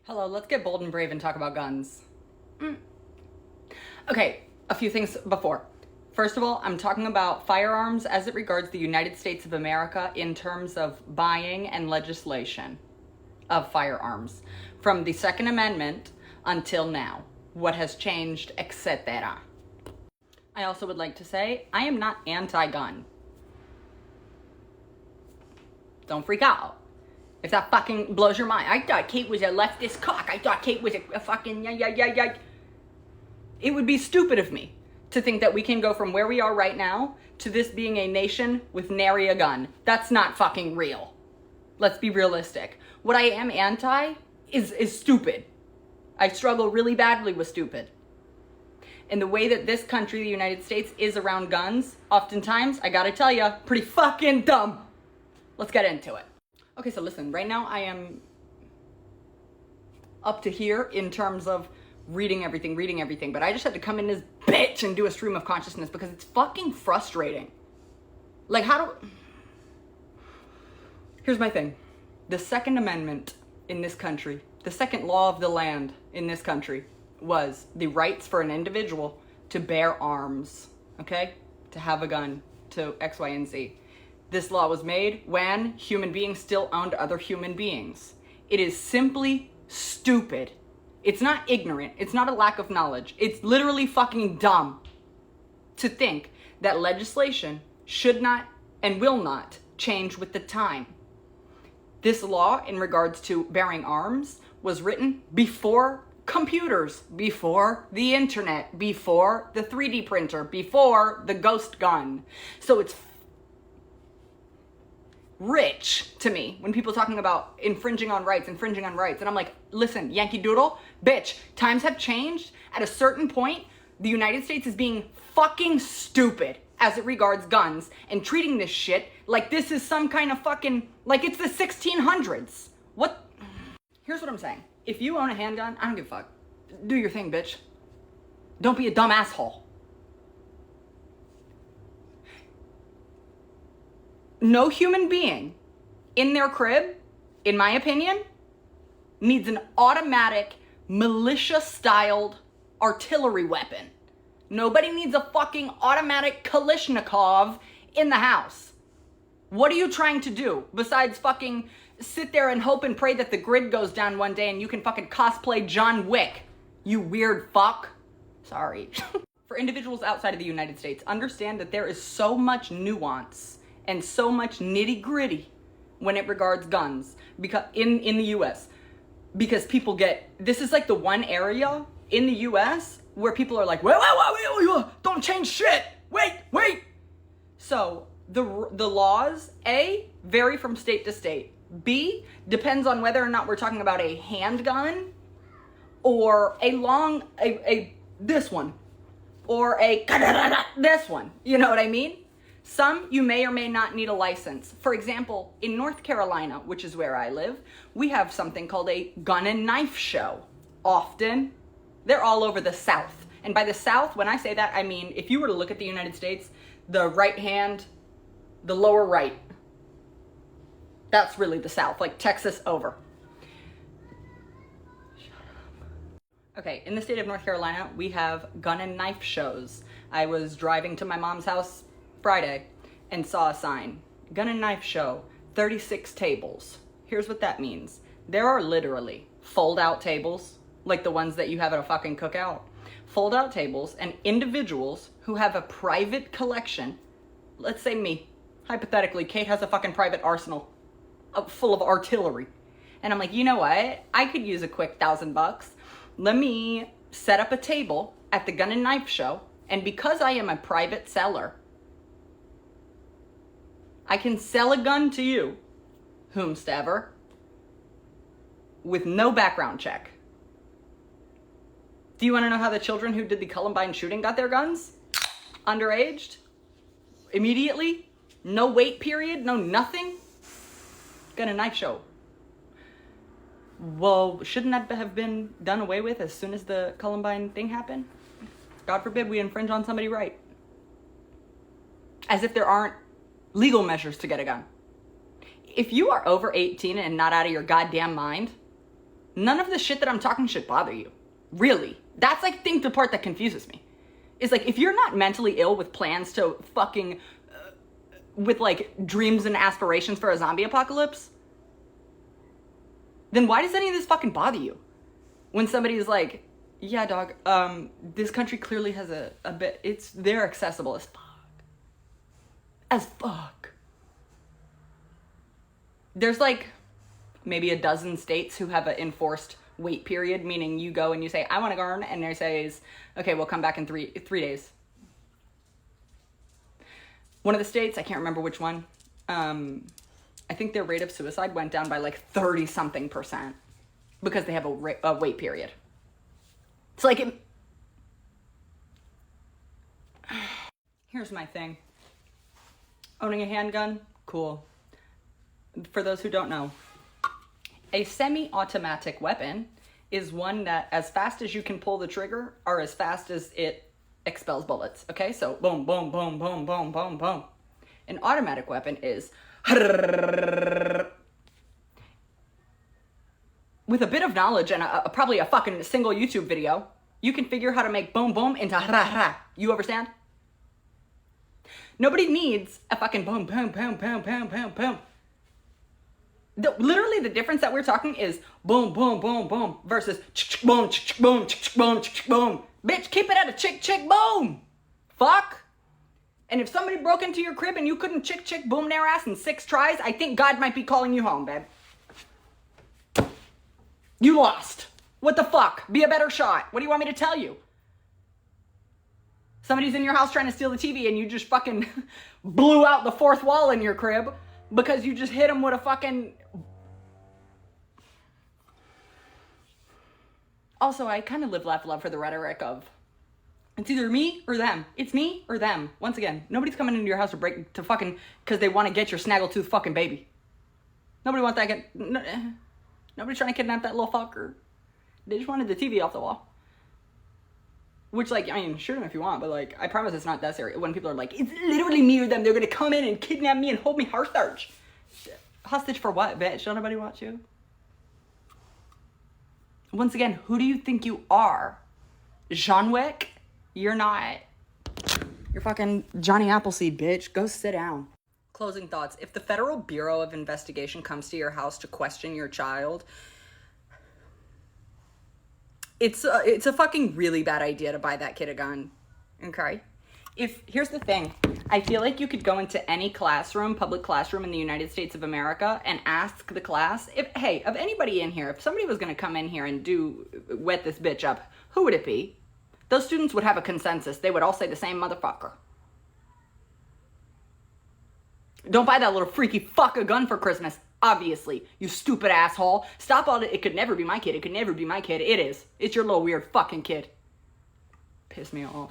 Hello, let's get bold and brave and talk about guns. Okay, a few things before. First of all, I'm talking about firearms as it regards the United States of America in terms of buying and legislation of firearms. From the Second Amendment until now, what has changed, etc. I also would like to say, I am not anti-gun. Don't freak out. If that fucking blows your mind. I thought Kate was a leftist cock. I thought Kate was a fucking yeah. It would be stupid of me to think that we can go from where we are right now to this being a nation with nary a gun. That's not fucking real. Let's be realistic. What I am anti is stupid. I struggle really badly with stupid. And the way that this country, the United States, is around guns, oftentimes, I gotta tell ya, pretty fucking dumb. Let's get into it. Okay, so listen, right now I am up to here in terms of reading everything, but I just had to come in this bitch and do a stream of consciousness because it's fucking frustrating. Like, here's my thing. The Second Amendment in this country, the second law of the land in this country was the rights for an individual to bear arms, okay? To have a gun, to X, Y, and Z. This law was made when human beings still owned other human beings. It is simply stupid. It's not ignorant. It's not a lack of knowledge. It's literally fucking dumb to think that legislation should not and will not change with the time. This law in regards to bearing arms was written before computers, before the internet, before the 3D printer, before the ghost gun. So it's rich to me when people talking about infringing on rights. And I'm like, listen, Yankee Doodle, bitch, times have changed. At a certain point, the United States is being fucking stupid as it regards guns and treating this shit like this is some kind of fucking, like it's the 1600s. What? Here's what I'm saying. If you own a handgun, I don't give a fuck. Do your thing, bitch. Don't be a dumb asshole. No human being in their crib, in my opinion, needs an automatic, militia-styled artillery weapon. Nobody needs a fucking automatic Kalashnikov in the house. What are you trying to do besides fucking sit there and hope and pray that the grid goes down one day and you can fucking cosplay John Wick, you weird fuck? Sorry. For individuals outside of the United States, understand that there is so much nuance and so much nitty gritty when it regards guns because in the US, because people this is like the one area in the US where people are like, wait, don't change shit. Wait. So the laws, A, vary from state to state. B, depends on whether or not we're talking about a handgun or this one or this one. You know what I mean? Some, you may or may not need a license. For example, in North Carolina, which is where I live, we have something called a gun and knife show. Often, they're all over the South. And by the South, when I say that, I mean, if you were to look at the United States, the right hand, the lower right, that's really the South, like Texas over. Shut up. Okay, in the state of North Carolina, we have gun and knife shows. I was driving to my mom's house Friday and saw a sign, gun and knife show, 36 tables. Here's what that means. There are literally fold-out tables, like the ones that you have at a fucking cookout, fold-out tables and individuals who have a private collection. Let's say me. Hypothetically, Kate has a fucking private arsenal full of artillery. And I'm like, you know what? I could use a quick $1,000. Let me set up a table at the gun and knife show. And because I am a private seller, I can sell a gun to you, whomstever, with no background check. Do you want to know how the children who did the Columbine shooting got their guns? Underaged? Immediately? No wait period? No nothing? Gun and knife show. Well, shouldn't that have been done away with as soon as the Columbine thing happened? God forbid we infringe on somebody's right. As if there aren't legal measures to get a gun. If you are over 18 and not out of your goddamn mind, none of the shit that I'm talking should bother you. Really. That's like, think the part that confuses me. Is like, if you're not mentally ill with plans to fucking, with like dreams and aspirations for a zombie apocalypse, then why does any of this fucking bother you? When somebody's like, yeah, dog, this country clearly has a bit, they're accessible as fuck. As fuck. There's like maybe a dozen states who have an enforced wait period, meaning you go and you say, I want to go, and they say, okay, we'll come back in three days. One of the states, I can't remember which one, I think their rate of suicide went down by like 30-something% because they have a wait period. It's like, here's my thing. Owning a handgun, cool. For those who don't know, a semi-automatic weapon is one that, as fast as you can pull the trigger, or as fast as it expels bullets. Okay, so boom, boom, boom, boom, boom, boom, boom. An automatic weapon is with a bit of knowledge and probably a fucking single YouTube video, you can figure how to make boom, boom into ha. You understand? Nobody needs a fucking boom, boom, boom, boom, boom, boom, boom. Literally, the difference that we're talking is boom, boom, boom, boom versus boom, boom, boom, boom. Bitch, keep it at a chick, boom. Fuck. And if somebody broke into your crib and you couldn't chick, boom their ass in 6 tries, I think God might be calling you home, babe. You lost. What the fuck? Be a better shot. What do you want me to tell you? Somebody's in your house trying to steal the TV and you just fucking blew out the 4th wall in your crib because you just hit them with a fucking... Also, I kind of live, laugh, love for the rhetoric of, it's either me or them. It's me or them. Once again, nobody's coming into your house to fucking, because they want to get your snaggletooth fucking baby. Nobody wants that. Nobody's trying to kidnap that little fucker. They just wanted the TV off the wall. Which, like, I mean, shoot them if you want, but, like, I promise it's not that serious. When people are like, it's literally me or them, they're going to come in and kidnap me and hold me hostage. Hostage for what, bitch? Don't nobody want you? Once again, who do you think you are? John Wick? You're not. You're fucking Johnny Appleseed, bitch. Go sit down. Closing thoughts. If the Federal Bureau of Investigation comes to your house to question your child, it's a fucking really bad idea to buy that kid a gun. Okay? Here's the thing. I feel like you could go into any classroom, public classroom in the United States of America and ask the class, hey, of anybody in here, if somebody was going to come in here and wet this bitch up, who would it be? Those students would have a consensus. They would all say the same motherfucker. Don't buy that little freaky fuck a gun for Christmas. Obviously, you stupid asshole. Stop all it could never be my kid. It could never be my kid. It is. It's your little weird fucking kid. Piss me off.